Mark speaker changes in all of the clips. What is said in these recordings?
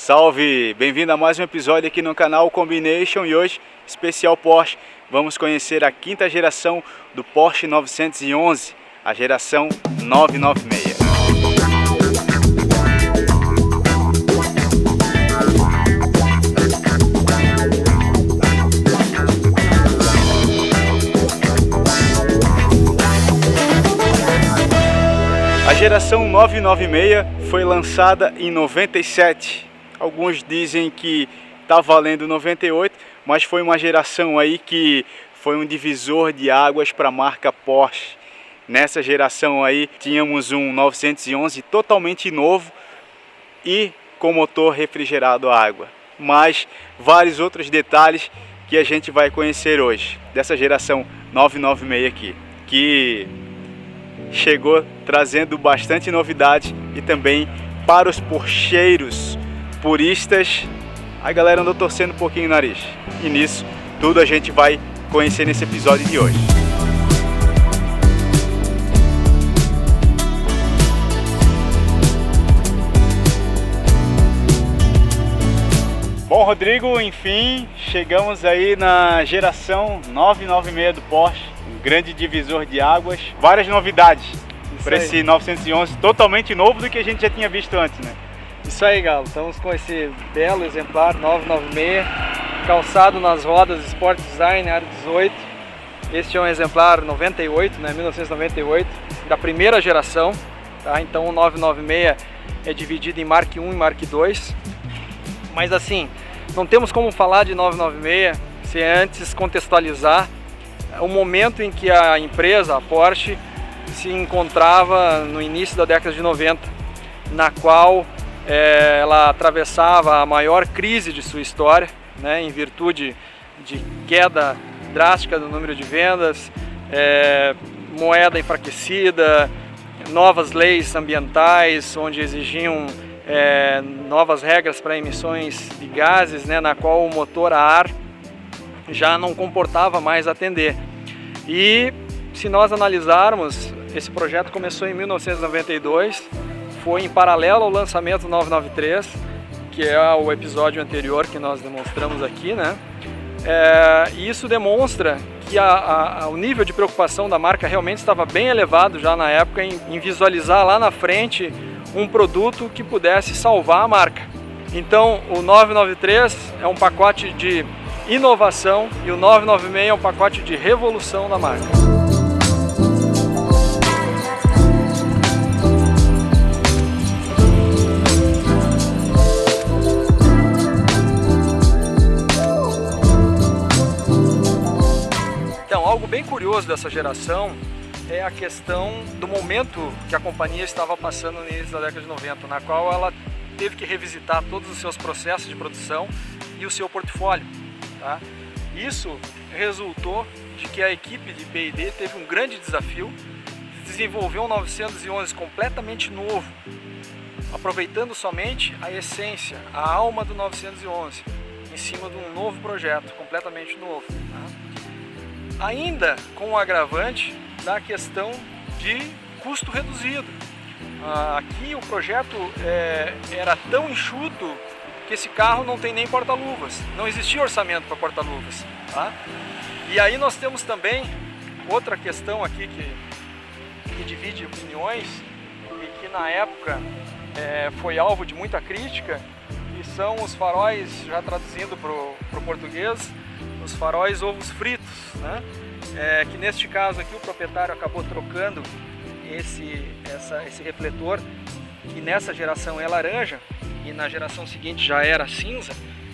Speaker 1: Salve! Bem-vindo a mais um episódio aqui no canal Combination e hoje, especial Porsche, vamos conhecer a quinta geração do Porsche 911, a geração 996. A geração 996 foi lançada em 97. Alguns dizem que está valendo 98, mas foi uma geração aí que foi um divisor de águas para a marca Porsche. Nessa geração aí tínhamos um 911 totalmente novo e com motor refrigerado a água. Mas vários outros detalhes que a gente vai conhecer hoje dessa geração 996 aqui, que chegou trazendo bastante novidade e também para os porcheiros puristas, a galera andou torcendo um pouquinho o nariz. E nisso, tudo a gente vai conhecer nesse episódio de hoje. Bom, Rodrigo, enfim, chegamos aí na geração 996 do Porsche, um grande divisor de águas, várias novidades para esse 911 totalmente novo do que a gente já tinha visto antes, né?
Speaker 2: Isso aí, Galo, estamos com esse belo exemplar 996, calçado nas rodas Sport Design Aro 18. Este é um exemplar 98, né, 1998, da primeira geração, tá? Então o 996 é dividido em Mark I e Mark II. Mas assim, não temos como falar de 996 sem antes contextualizar o momento em que a empresa, a Porsche, se encontrava no início da década de 90, na qual ela atravessava a maior crise de sua história, né, em virtude de queda drástica do número de vendas, moeda enfraquecida, novas leis ambientais onde exigiam novas regras para emissões de gases, né, na qual o motor a ar já não comportava mais atender. E se nós analisarmos, esse projeto começou em 1992, foi em paralelo ao lançamento do 993, que é o episódio anterior que nós demonstramos aqui, né? E isso demonstra que o nível de preocupação da marca realmente estava bem elevado já na época em visualizar lá na frente um produto que pudesse salvar a marca. Então o 993 é um pacote de inovação e o 996 é um pacote de revolução da marca. Algo bem curioso dessa geração é a questão do momento que a companhia estava passando no início da década de 90, na qual ela teve que revisitar todos os seus processos de produção e o seu portfólio, tá? Isso resultou de que a equipe de P&D teve um grande desafio de desenvolver um 911 completamente novo, aproveitando somente a essência, a alma do 911, em cima de um novo projeto, completamente novo, tá? Ainda com o agravante da questão de custo reduzido. Aqui o projeto era tão enxuto que esse carro não tem nem porta-luvas, não existia orçamento para porta-luvas, tá? E aí nós temos também outra questão aqui que divide opiniões e que na época foi alvo de muita crítica, e são os faróis, já traduzindo para o português, os faróis ovos fritos, né? Que neste caso aqui o proprietário acabou trocando esse refletor, que nessa geração é laranja e na geração seguinte já era cinza,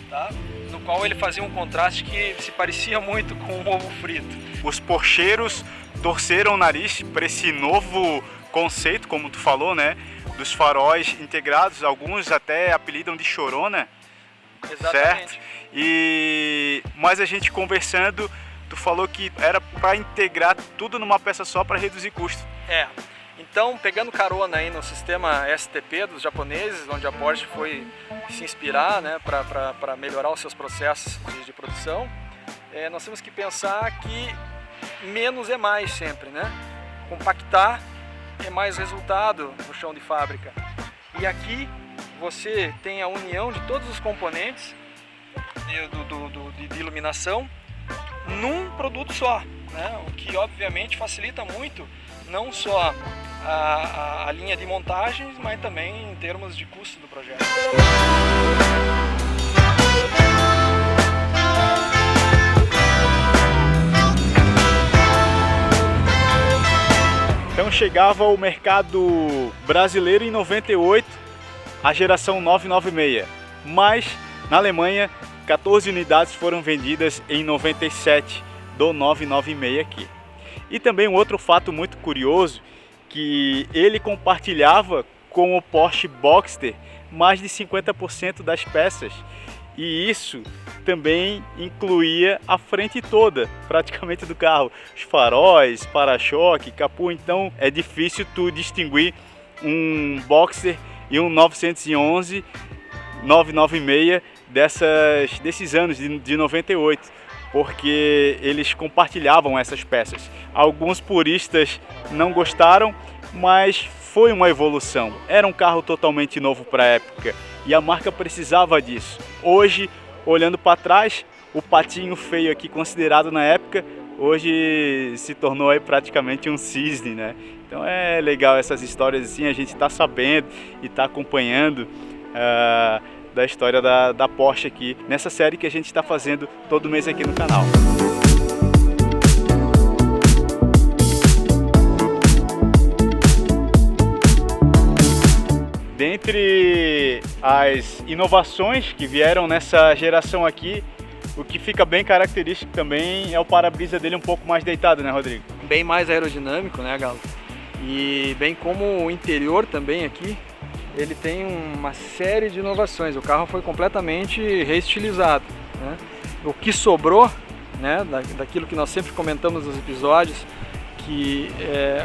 Speaker 2: tá? No qual ele fazia um contraste que se parecia muito com um ovo frito.
Speaker 1: Os porcheiros torceram o nariz para esse novo conceito, como tu falou, né? Dos faróis integrados, alguns até apelidam de chorona.
Speaker 2: Exatamente.
Speaker 1: Certo? Mas a gente conversando, tu falou que era para integrar tudo numa peça só para reduzir custo.
Speaker 2: Então, pegando carona aí no sistema STP dos japoneses, onde a Porsche foi se inspirar, né, para melhorar os seus processos de produção, nós temos que pensar que menos é mais sempre, né? Compactar é mais resultado no chão de fábrica. E aqui você tem a união de todos os componentes de iluminação num produto só, né? O que obviamente facilita muito não só a linha de montagens, mas também em termos de custo do projeto.
Speaker 1: Então chegava ao mercado brasileiro em 98 a geração 996, mas na Alemanha 14 unidades foram vendidas em 97 do 996 aqui. E também um outro fato muito curioso, que ele compartilhava com o Porsche Boxster mais de 50% das peças, e isso também incluía a frente toda, praticamente, do carro, os faróis, para-choque, capô. Então é difícil tu distinguir um Boxster e um 911 996 desses anos de 98, porque eles compartilhavam essas peças. Alguns puristas não gostaram, mas foi uma evolução. Era um carro totalmente novo para a época e a marca precisava disso. Hoje, olhando para trás, o patinho feio aqui considerado na época, hoje se tornou aí praticamente um cisne, né? Então é legal essas histórias assim, a gente está sabendo e está acompanhando da história da Porsche aqui, nessa série que a gente está fazendo todo mês aqui no canal. Dentre as inovações que vieram nessa geração aqui, o que fica bem característico também é o para-brisa dele um pouco mais deitado, né, Rodrigo?
Speaker 2: Bem mais aerodinâmico, né, Galo? E bem como o interior também aqui, ele tem uma série de inovações. O carro foi completamente reestilizado, né? O que sobrou, né, daquilo que nós sempre comentamos nos episódios, que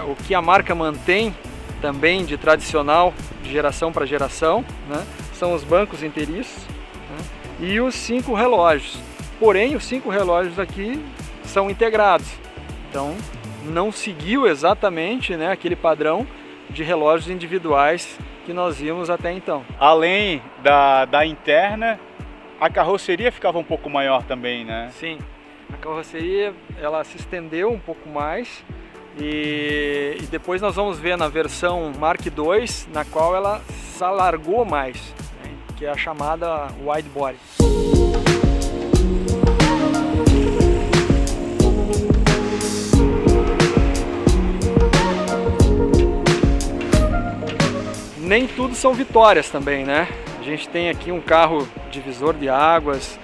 Speaker 2: o que a marca mantém também de tradicional, de geração para geração, né, são os bancos inteiriços, né, e os 5 relógios. Porém, os 5 relógios aqui são integrados, então não seguiu exatamente, né, aquele padrão de relógios individuais que nós vimos até então.
Speaker 1: Além da interna, a carroceria ficava um pouco maior também, né?
Speaker 2: Sim, a carroceria ela se estendeu um pouco mais e depois nós vamos ver na versão Mark II, na qual ela se alargou mais, né, que é a chamada wide body. Nem tudo são vitórias também, né? A gente tem aqui um carro divisor de águas,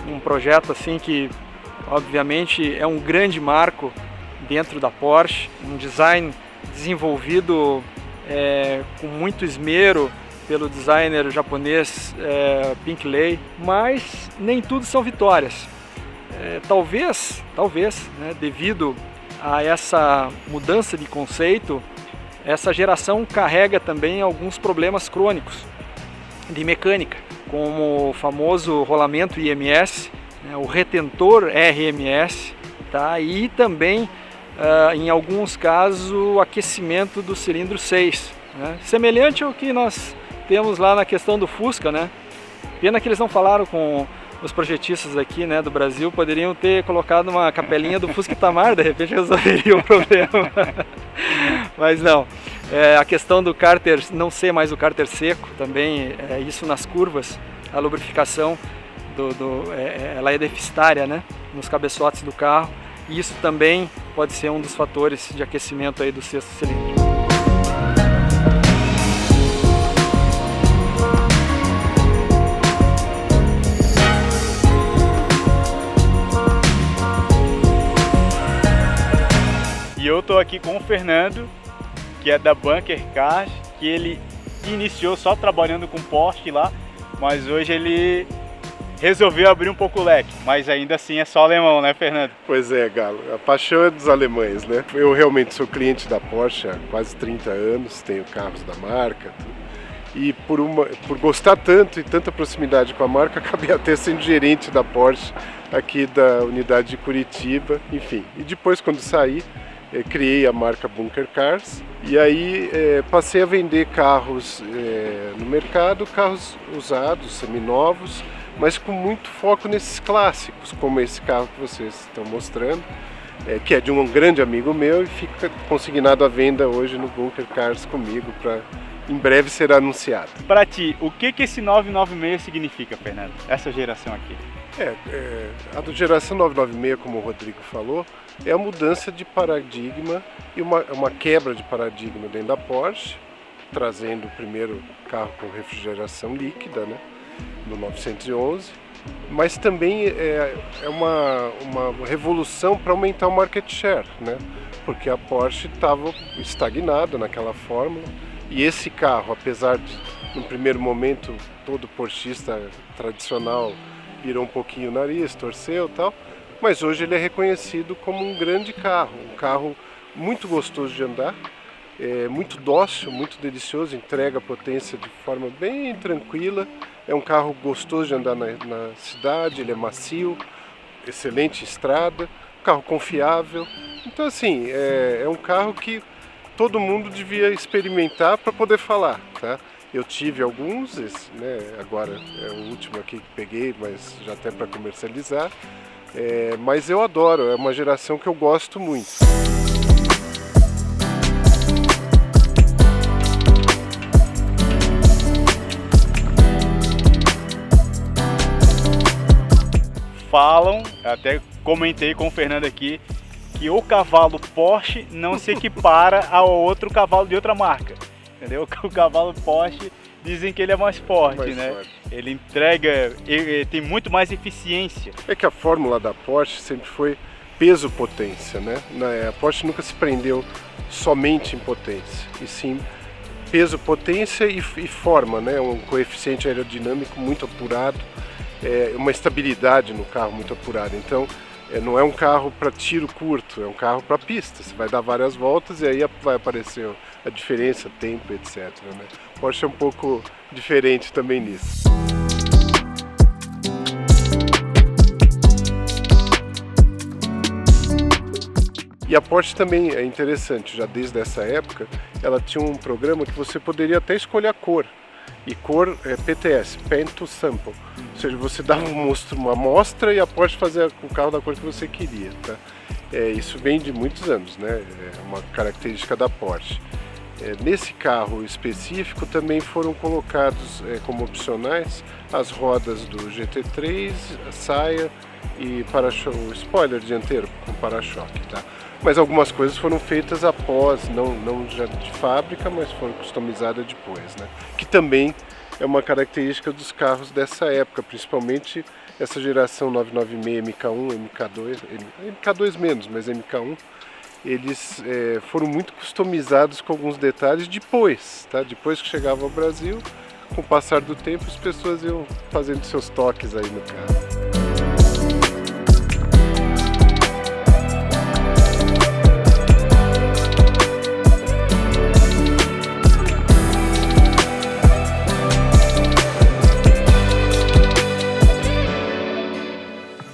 Speaker 2: um projeto assim que obviamente é um grande marco dentro da Porsche, um design desenvolvido com muito esmero pelo designer japonês Pink Lei, mas nem tudo são vitórias. Talvez, né, devido a essa mudança de conceito, essa geração carrega também alguns problemas crônicos de mecânica, como o famoso rolamento IMS, né, o retentor RMS, tá? E também, em alguns casos, o aquecimento do cilindro 6, né? Semelhante ao que nós temos lá na questão do Fusca, né? Pena que eles não falaram com os projetistas aqui, né, do Brasil, poderiam ter colocado uma capelinha do Fusca Itamar, de repente resolveria o problema. Mas não. A questão do cárter não ser mais o cárter seco, também isso nas curvas, a lubrificação ela é deficitária, né, nos cabeçotes do carro, e isso também pode ser um dos fatores de aquecimento aí do sexto cilindro.
Speaker 1: E eu tô aqui com o Fernando, que é da Bunker Cars, que ele iniciou só trabalhando com Porsche lá, mas hoje ele resolveu abrir um pouco o leque, mas ainda assim é só alemão, né, Fernando?
Speaker 3: Pois é, Galo, a paixão é dos alemães, né? Eu realmente sou cliente da Porsche há quase 30 anos, tenho carros da marca, e por gostar tanto e tanta proximidade com a marca, acabei até sendo gerente da Porsche aqui da unidade de Curitiba, enfim. E depois, quando saí, criei a marca Bunker Cars e aí passei a vender carros no mercado, carros usados, seminovos, mas com muito foco nesses clássicos, como esse carro que vocês estão mostrando, que é de um grande amigo meu e fica consignado à venda hoje no Bunker Cars comigo, para em breve ser anunciado.
Speaker 1: Para ti, o que esse 996 significa, Fernando? Essa geração aqui?
Speaker 3: A do geração 996, como o Rodrigo falou, é a mudança de paradigma e uma quebra de paradigma dentro da Porsche, trazendo o primeiro carro com refrigeração líquida, né, no 911, mas também é uma revolução para aumentar o market share, né, porque a Porsche estava estagnada naquela fórmula e esse carro, apesar de, no primeiro momento, todo porschista tradicional virou um pouquinho o nariz, torceu e tal, mas hoje ele é reconhecido como um grande carro, um carro muito gostoso de andar, muito dócil, muito delicioso, entrega potência de forma bem tranquila, é um carro gostoso de andar na cidade, ele é macio, excelente estrada, um carro confiável, então assim, é um carro que todo mundo devia experimentar para poder falar, tá? Eu tive alguns, né, agora é o último aqui que peguei, mas já até para comercializar. Mas eu adoro, é uma geração que eu gosto muito.
Speaker 1: Falam, até comentei com o Fernando aqui, que o cavalo Porsche não se equipara ao outro cavalo de outra marca. Entendeu? O cavalo Porsche dizem que ele é mais forte, né? Forte. Ele entrega, ele tem muito mais eficiência.
Speaker 3: É que a fórmula da Porsche sempre foi peso-potência, né? A Porsche nunca se prendeu somente em potência, e sim peso, potência e forma, né? Um coeficiente aerodinâmico muito apurado, uma estabilidade no carro muito apurada. Então, não é um carro para tiro curto, é um carro para pista. Você vai dar várias voltas e aí vai aparecer a diferença, tempo, etc. Né? Porsche é um pouco diferente também nisso. E a Porsche também é interessante, já desde essa época, ela tinha um programa que você poderia até escolher a cor. E cor é PTS, Paint to Sample. Ou seja, você dava uma amostra e a Porsche fazia o carro da cor que você queria. Tá? Isso vem de muitos anos, né? É uma característica da Porsche. Nesse carro específico também foram colocados como opcionais as rodas do GT3, a saia e o spoiler dianteiro com para-choque. Tá? Mas algumas coisas foram feitas após, não já de fábrica, mas foram customizadas depois, né? Que também é uma característica dos carros dessa época, principalmente essa geração 996, MK1, MK2, MK2 menos, mas MK1, eles foram muito customizados com alguns detalhes depois, tá? Depois que chegava ao Brasil, com o passar do tempo, as pessoas iam fazendo seus toques aí no carro.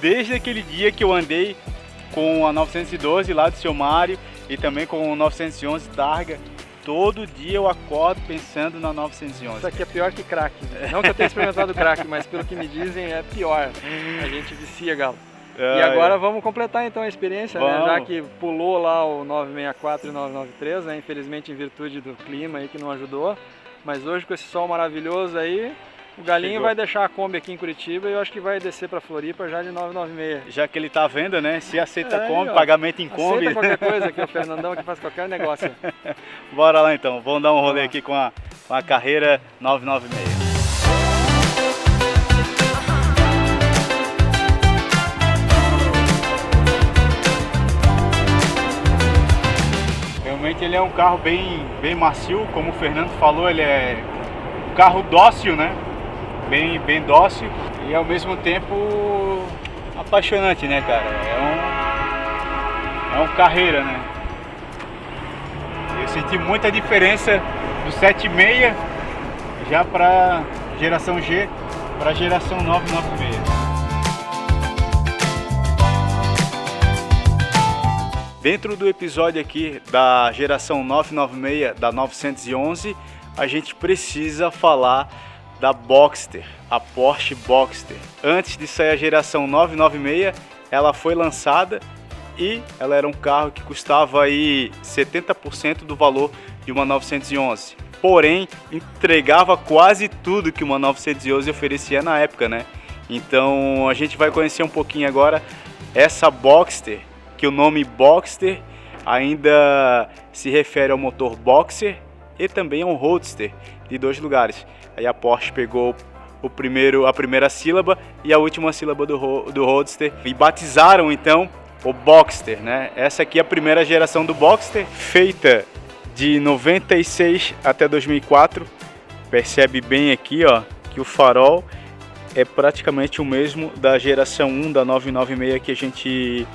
Speaker 1: Desde aquele dia que eu andei com a 912 lá do seu Mário e também com o 911 Targa, todo dia eu acordo pensando na 911.
Speaker 2: Isso aqui é pior que crack. Não que eu tenha experimentado crack, mas pelo que me dizem é pior. A gente vicia, galo. E agora vamos completar então a experiência, né? Já que pulou lá o 964 e o 993, né? Infelizmente em virtude do clima aí que não ajudou. Mas hoje com esse sol maravilhoso aí, o Galinho vai deixar a Kombi aqui em Curitiba e eu acho que vai descer para Floripa já de 996.
Speaker 1: Já que ele tá à venda, né? Se aceita Kombi, pagamento em Kombi.
Speaker 2: Aceita qualquer coisa aqui, o Fernandão que faz qualquer negócio.
Speaker 1: Bora lá então, vamos dar um rolê aqui com a Carreira 996. Realmente ele é um carro bem macio, como o Fernando falou, ele é um carro dócil, né? Bem dócil e ao mesmo tempo apaixonante, né, cara? É um carreira, né? Eu senti muita diferença do 76 já para geração G para geração 996. Dentro do episódio aqui da geração 996 da 911, a gente precisa falar da Boxster, a Porsche Boxster. Antes de sair a geração 996, ela foi lançada e ela era um carro que custava aí 70% do valor de uma 911. Porém, entregava quase tudo que uma 911 oferecia na época, né? Então a gente vai conhecer um pouquinho agora essa Boxster, que o nome Boxster ainda se refere ao motor Boxer e também ao Roadster de 2 lugares. Aí a Porsche pegou a primeira sílaba e a última sílaba do Roadster e batizaram então o Boxster, né? Essa aqui é a primeira geração do Boxster, feita de 96 até 2004. Percebe bem aqui, ó, que o farol é praticamente o mesmo da geração 1 da 996 que a gente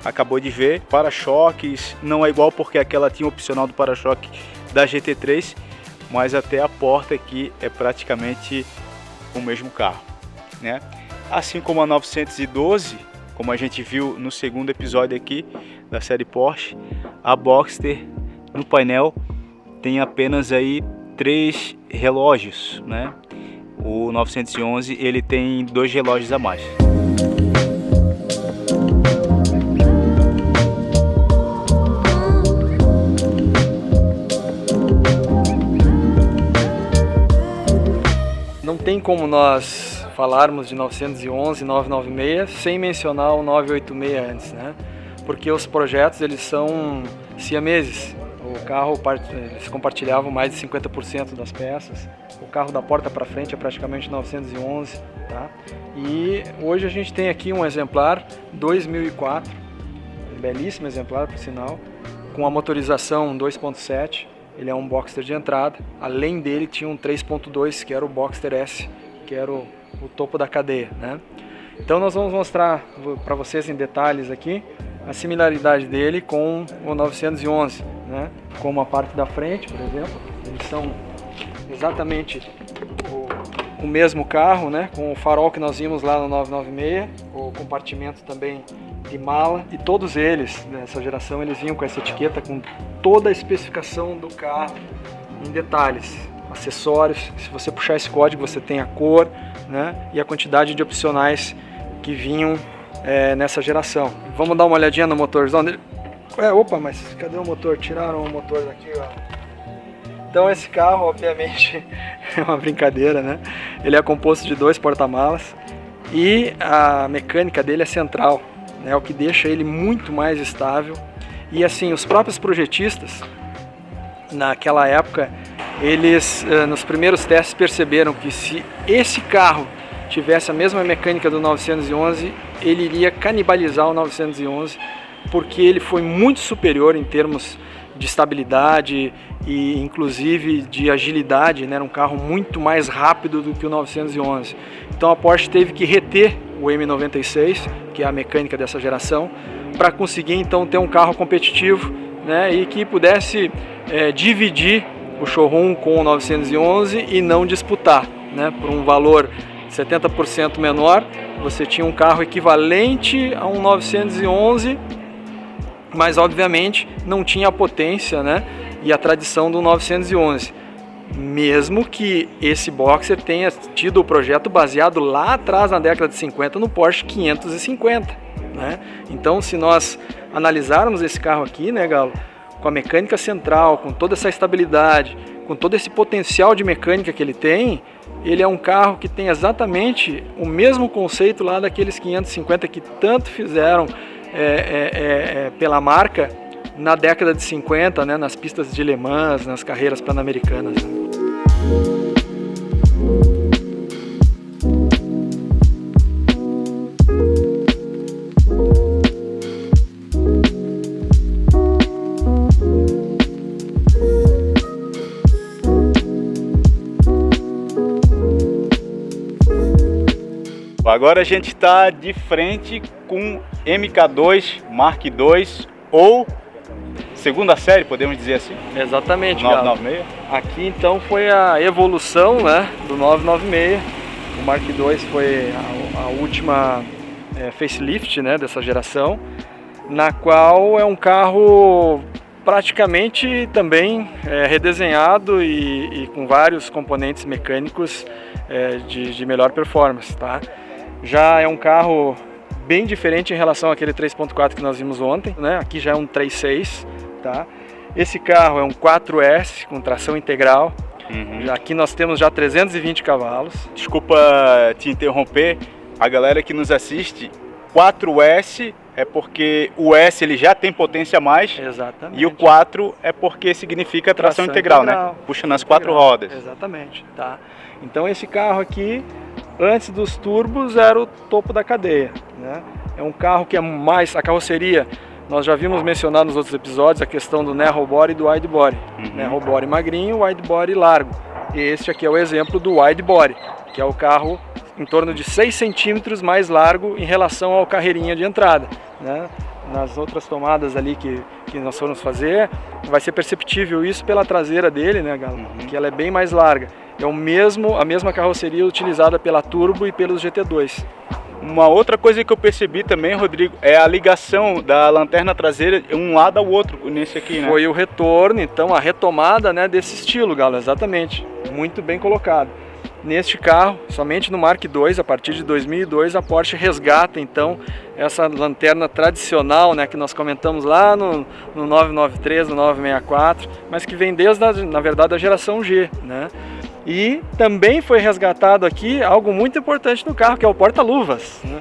Speaker 1: acabou de ver. Para-choques não é igual porque aquela tinha o opcional do para-choque da GT3, mas até a porta aqui é praticamente o mesmo carro, né? Assim como a 912, como a gente viu no segundo episódio aqui da série Porsche, a Boxster no painel tem apenas aí 3 relógios, né? O 911 ele tem 2 relógios a mais.
Speaker 2: Não tem como nós falarmos de 911, 996 sem mencionar o 986 antes, né? Porque os projetos eles são siameses. O carro, eles compartilhavam mais de 50% das peças. O carro da porta para frente é praticamente 911, tá? E hoje a gente tem aqui um exemplar 2004, um belíssimo exemplar por sinal, com a motorização 2.7. Ele é um Boxster de entrada. Além dele tinha um 3.2, que era o Boxster S, que era o topo da cadeia, né? Então nós vamos mostrar para vocês em detalhes aqui a similaridade dele com o 911, né? Como a parte da frente, por exemplo, eles são exatamente o mesmo carro, né? Com o farol que nós vimos lá no 996, o compartimento também de mala, e todos eles, nessa geração, eles vinham com essa etiqueta com toda a especificação do carro em detalhes, acessórios. Se você puxar esse código, você tem a cor, né? E a quantidade de opcionais que vinham nessa geração. Vamos dar uma olhadinha no motorzão dele. Opa, mas cadê o motor? Tiraram o motor daqui, ó. Então esse carro, obviamente, é uma brincadeira, né? Ele é composto de 2 porta-malas e a mecânica dele é central, né? O que deixa ele muito mais estável. E assim, os próprios projetistas, naquela época, eles nos primeiros testes perceberam que se esse carro tivesse a mesma mecânica do 911, ele iria canibalizar o 911, porque ele foi muito superior em termos de estabilidade e inclusive de agilidade, né? Era um carro muito mais rápido do que o 911. Então a Porsche teve que reter o M96, que é a mecânica dessa geração, para conseguir então ter um carro competitivo, né? E que pudesse dividir o showroom com o 911 e não disputar, né? Por um valor 70% menor, você tinha um carro equivalente a um 911, mas obviamente não tinha a potência, né, e a tradição do 911. Mesmo que esse Boxer tenha tido o projeto baseado lá atrás, na década de 50, no Porsche 550, né? Então, se nós analisarmos esse carro aqui, né, Galo, com a mecânica central, com toda essa estabilidade, com todo esse potencial de mecânica que ele tem, ele é um carro que tem exatamente o mesmo conceito lá daqueles 550 que tanto fizeram pela marca na década de 50, né, nas pistas de Le Mans, nas carreiras pan-americanas.
Speaker 1: Agora a gente está de frente com MK2 Mark II, ou segunda série, podemos dizer assim?
Speaker 2: Exatamente,
Speaker 1: 996.
Speaker 2: Aqui então foi a evolução, né, do 996. O Mark II foi a última facelift, né, dessa geração. na qual é um carro praticamente também redesenhado e com vários componentes mecânicos de melhor performance, tá? Já é um carro bem diferente em relação àquele 3.4 que nós vimos ontem, né? Aqui já é um 3.6, tá? Esse carro é um 4S com tração integral. Aqui nós temos já 320 cavalos.
Speaker 1: Desculpa te interromper, a galera que nos assiste, 4S é porque o S ele já tem potência a mais.
Speaker 2: Exatamente.
Speaker 1: E o 4 é porque significa tração integral, né? Puxa nas 4 rodas.
Speaker 2: Exatamente, tá? Então esse carro aqui, antes dos turbos, era o topo da cadeia, né? É um carro que é mais, a carroceria, nós já vimos mencionar nos outros episódios a questão do narrow body e do wide body. Narrow body magrinho, wide body largo. E este aqui é o exemplo do wide body, que é o carro em torno de 6 centímetros mais largo em relação ao carreirinha de entrada, né? Nas outras tomadas ali que nós formos fazer, vai ser perceptível isso pela traseira dele, né, Galo? Que ela é bem mais larga. É a mesma carroceria utilizada pela Turbo e pelos GT2.
Speaker 1: Uma outra coisa que eu percebi também, Rodrigo, é a ligação da lanterna traseira um lado ao outro nesse aqui, né?
Speaker 2: Foi o retorno, então, a retomada, né, desse estilo, Galo, exatamente. Muito bem colocado. Neste carro, somente no Mark II, a partir de 2002, a Porsche resgata, então, essa lanterna tradicional, né, que nós comentamos lá no 993, no 964, mas que vem desde, na verdade, a geração G, né? E também foi resgatado aqui algo muito importante no carro, que é o porta-luvas, né?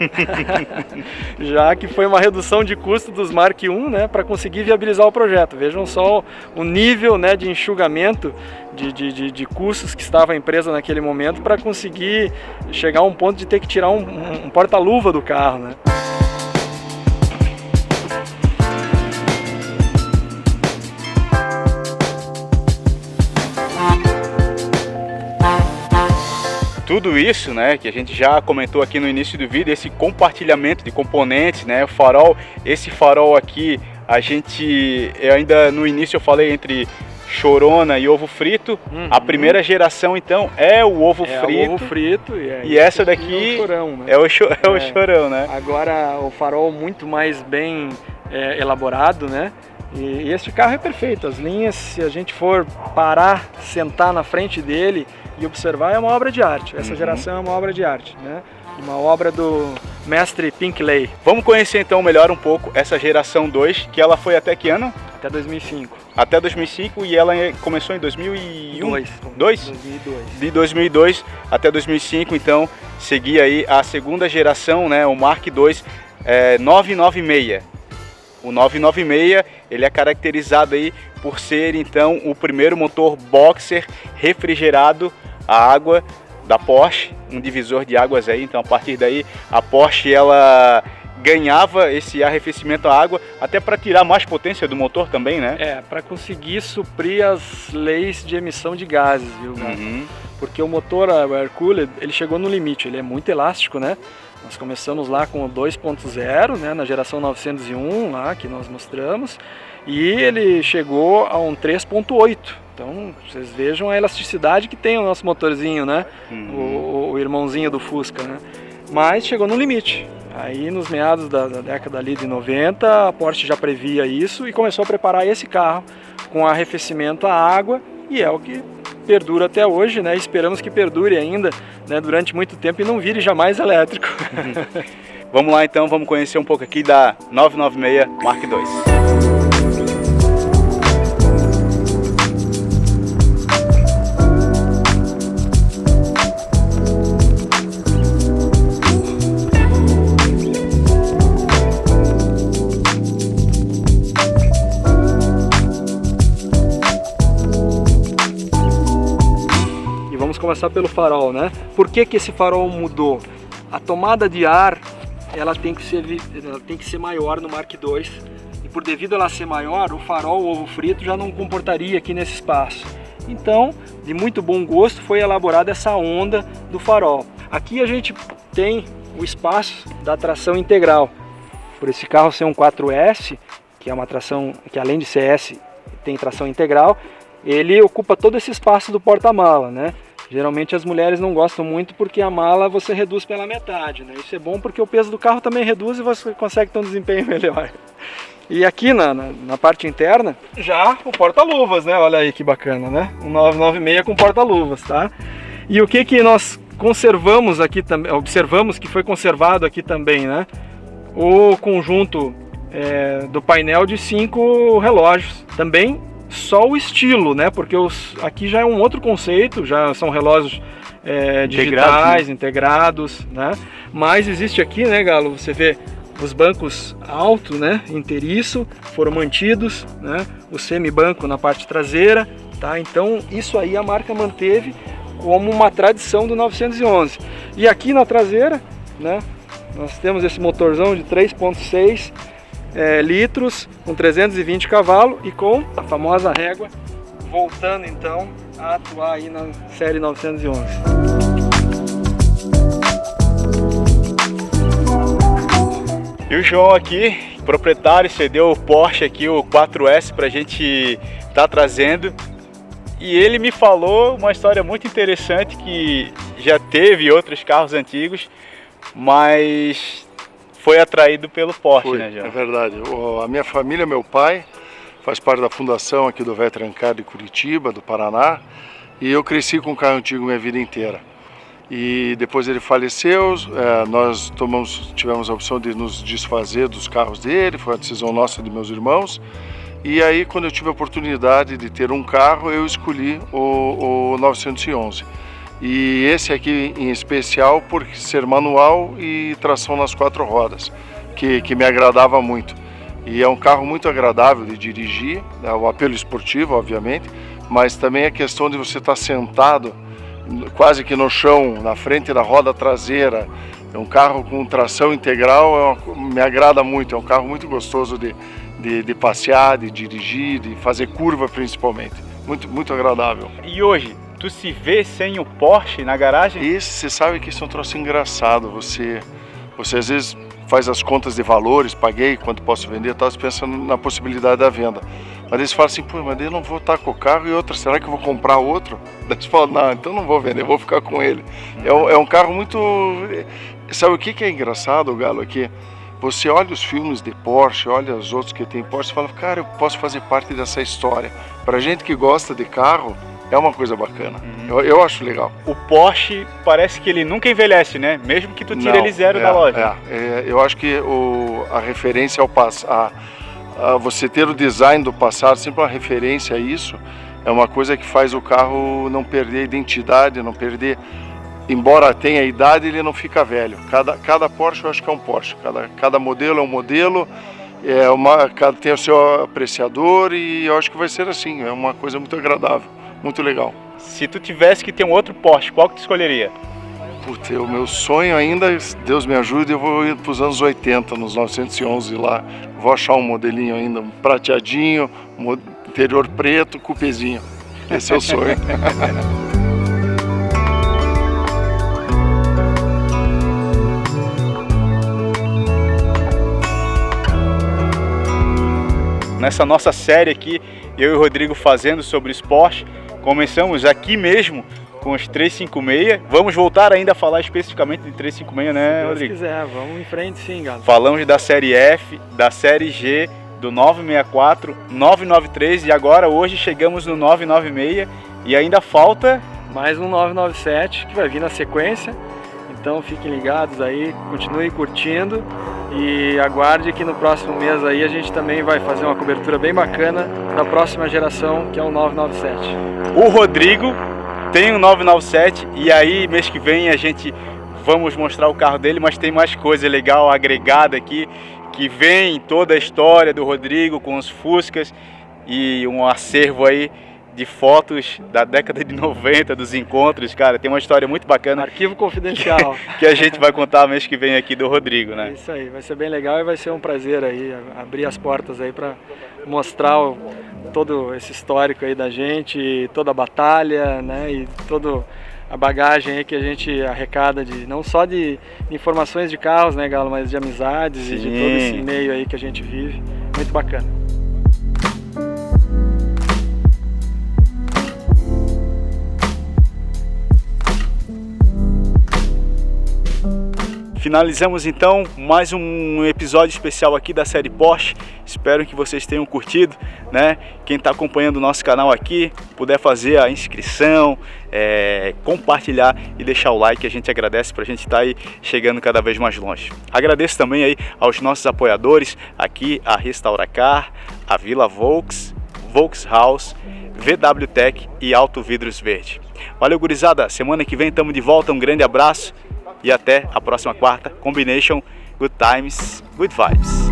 Speaker 2: Já que foi uma redução de custo dos Mark I, né, para conseguir viabilizar o projeto. Vejam só o nível, né, de enxugamento de custos que estava a empresa naquele momento para conseguir chegar a um ponto de ter que tirar um porta-luva do carro, né?
Speaker 1: Tudo isso, né, que a gente já comentou aqui no início do vídeo, esse compartilhamento de componentes, né, o farol, esse farol aqui, eu ainda no início eu falei entre chorona e ovo frito. A primeira geração então é o ovo frito.
Speaker 2: O ovo frito
Speaker 1: e essa daqui
Speaker 2: é o chorão, né?
Speaker 1: É o chorão, né?
Speaker 2: Agora o farol muito mais bem elaborado, né? E este carro é perfeito. As linhas, se a gente for parar, sentar na frente dele e observar, é uma obra de arte. Essa geração é uma obra de arte, né? Uma obra do mestre Pinkley.
Speaker 1: Vamos conhecer então melhor um pouco essa geração 2, que ela foi até que ano?
Speaker 2: Até 2005.
Speaker 1: Até 2005 e ela começou em 2001?
Speaker 2: 2002.
Speaker 1: De 2002 até 2005, então seguia aí a segunda geração, né? O Mark II 996. O 996 ele é caracterizado aí por ser então o primeiro motor boxer refrigerado a água da Porsche, um divisor de águas aí. Então a partir daí a Porsche ela ganhava esse arrefecimento à água até para tirar mais potência do motor também, né?
Speaker 2: Para conseguir suprir as leis de emissão de gases, viu, cara? Porque o motor o air cooled, ele chegou no limite, ele é muito elástico, né? Nós começamos lá com o 2.0, né, na geração 901 lá que nós mostramos, e ele chegou a um 3.8. Então vocês vejam a elasticidade que tem o nosso motorzinho, né? O irmãozinho do Fusca, né? Mas chegou no limite. Aí nos meados da década ali de 90, a Porsche já previa isso e começou a preparar esse carro com arrefecimento à água, e é o que perdura até hoje, né? Esperamos que perdure ainda, né, durante muito tempo e não vire jamais elétrico.
Speaker 1: Vamos lá então, vamos conhecer um pouco aqui da 996 Mark II.
Speaker 2: Começar pelo farol, né? Por que esse farol mudou? A tomada de ar ela tem que ser maior no Mark II, e por devido a ela ser maior, o farol ovo frito já não comportaria aqui nesse espaço. Então, de muito bom gosto, foi elaborada essa onda do farol. Aqui a gente tem o espaço da tração integral. Por esse carro ser um 4S, que é uma tração que além de CS tem tração integral, ele ocupa todo esse espaço do porta-mala, né? Geralmente as mulheres não gostam muito porque a mala você reduz pela metade, né? Isso é bom porque o peso do carro também reduz e você consegue ter um desempenho melhor. E aqui na parte interna, já o porta-luvas, né? Olha aí que bacana, né? Um 996 com porta-luvas, tá? E o que nós conservamos aqui também, observamos que foi conservado aqui também, né? O conjunto do painel de 5 relógios. Também só o estilo, né? Porque aqui já é um outro conceito, já são relógios digitais, integrados, né? Mas existe aqui, né, Galo? Você vê os bancos alto, né, inteiriço, foram mantidos, né, o semibanco na parte traseira, tá? Então isso aí a marca manteve como uma tradição do 911. E aqui na traseira, né, nós temos esse motorzão de 3.6 litros, com 320 cavalos e com a famosa régua, voltando então a atuar aí na série 911.
Speaker 1: E o João aqui, proprietário, cedeu o Porsche aqui, o 4S, pra gente tá trazendo. E ele me falou uma história muito interessante que já teve outros carros antigos, mas foi atraído pelo Porsche, né, João?
Speaker 4: É verdade. A minha família, meu pai, faz parte da fundação aqui do Veteran Car de Curitiba, do Paraná, e eu cresci com carro antigo minha vida inteira. E depois ele faleceu, nós tivemos a opção de nos desfazer dos carros dele, foi uma decisão nossa e de meus irmãos. E aí, quando eu tive a oportunidade de ter um carro, eu escolhi o 911. E esse aqui em especial por ser manual e tração nas 4 rodas, que me agradava muito. E é um carro muito agradável de dirigir, o apelo esportivo, obviamente, mas também a questão de você estar sentado quase que no chão, na frente da roda traseira. É um carro com tração integral, me agrada muito, é um carro muito gostoso de passear, de dirigir, de fazer curva principalmente. Muito, muito agradável.
Speaker 1: E hoje, tu se vê sem o Porsche na garagem?
Speaker 4: Você sabe que isso é um troço engraçado, você às vezes faz as contas de valores, paguei, quanto posso vender, estava pensando na possibilidade da venda. Mas eles falam assim, pô, mas eu não vou estar com o carro e outra, será que eu vou comprar outro? Daí eles falam, não, então não vou vender, vou ficar com ele. É um carro muito... Sabe o que é engraçado, Galo? É que você olha os filmes de Porsche, olha os outros que tem Porsche e fala, cara, eu posso fazer parte dessa história. Pra gente que gosta de carro, é uma coisa bacana. Eu acho legal.
Speaker 1: O Porsche parece que ele nunca envelhece, né? Mesmo que tu tire ele zero da loja.
Speaker 4: Eu acho que a referência ao passado, você ter o design do passado, sempre uma referência a isso, é uma coisa que faz o carro não perder a identidade, não perder... Embora tenha idade, ele não fica velho. Cada Porsche eu acho que é um Porsche. Cada modelo é um modelo, tem o seu apreciador e eu acho que vai ser assim. É uma coisa muito agradável, muito legal.
Speaker 1: Se tu tivesse que ter um outro Porsche, qual que tu escolheria?
Speaker 4: Putz, o meu sonho ainda, Deus me ajude, eu vou ir para os anos 80, nos 911 lá. Vou achar um modelinho ainda, um prateadinho, interior preto, cupezinho. Esse é o sonho.
Speaker 1: Nessa nossa série aqui, eu e o Rodrigo fazendo sobre esporte, começamos aqui mesmo com os 356. Vamos voltar ainda a falar especificamente de 356, né, Rodrigo?
Speaker 2: Se quiser, vamos em frente sim, Galo.
Speaker 1: Falamos da série F, da série G, do 964, 993 e agora hoje chegamos no 996 e ainda falta...
Speaker 2: mais um 997 que vai vir na sequência. Então fiquem ligados aí, continuem curtindo e aguarde que no próximo mês aí a gente também vai fazer uma cobertura bem bacana da próxima geração, que é o 997.
Speaker 1: O Rodrigo tem um 997 e aí mês que vem a gente vamos mostrar o carro dele, mas tem mais coisa legal agregada aqui, que vem toda a história do Rodrigo com os Fuscas e um acervo aí de fotos da década de 90, dos encontros, cara, tem uma história muito bacana.
Speaker 2: Arquivo confidencial.
Speaker 1: Que a gente vai contar mês que vem aqui do Rodrigo, né?
Speaker 2: Isso aí, vai ser bem legal e vai ser um prazer aí, abrir as portas aí para mostrar todo esse histórico aí da gente, toda a batalha, né, e toda a bagagem aí que a gente arrecada não só de informações de carros, né, Galo, mas de amizades. Sim. E de todo esse meio aí que a gente vive, muito bacana.
Speaker 1: Finalizamos então mais um episódio especial aqui da série Porsche. Espero que vocês tenham curtido, né? Quem está acompanhando o nosso canal aqui, puder fazer a inscrição, compartilhar e deixar o like, a gente agradece para a gente estar aí chegando cada vez mais longe. Agradeço também aí aos nossos apoiadores aqui, a Restauracar, a Vila Volks, Volkshaus, VW Tech e Auto Vidros Verde. Valeu, gurizada, semana que vem estamos de volta, um grande abraço e até a próxima quarta. Combination, good times, good vibes.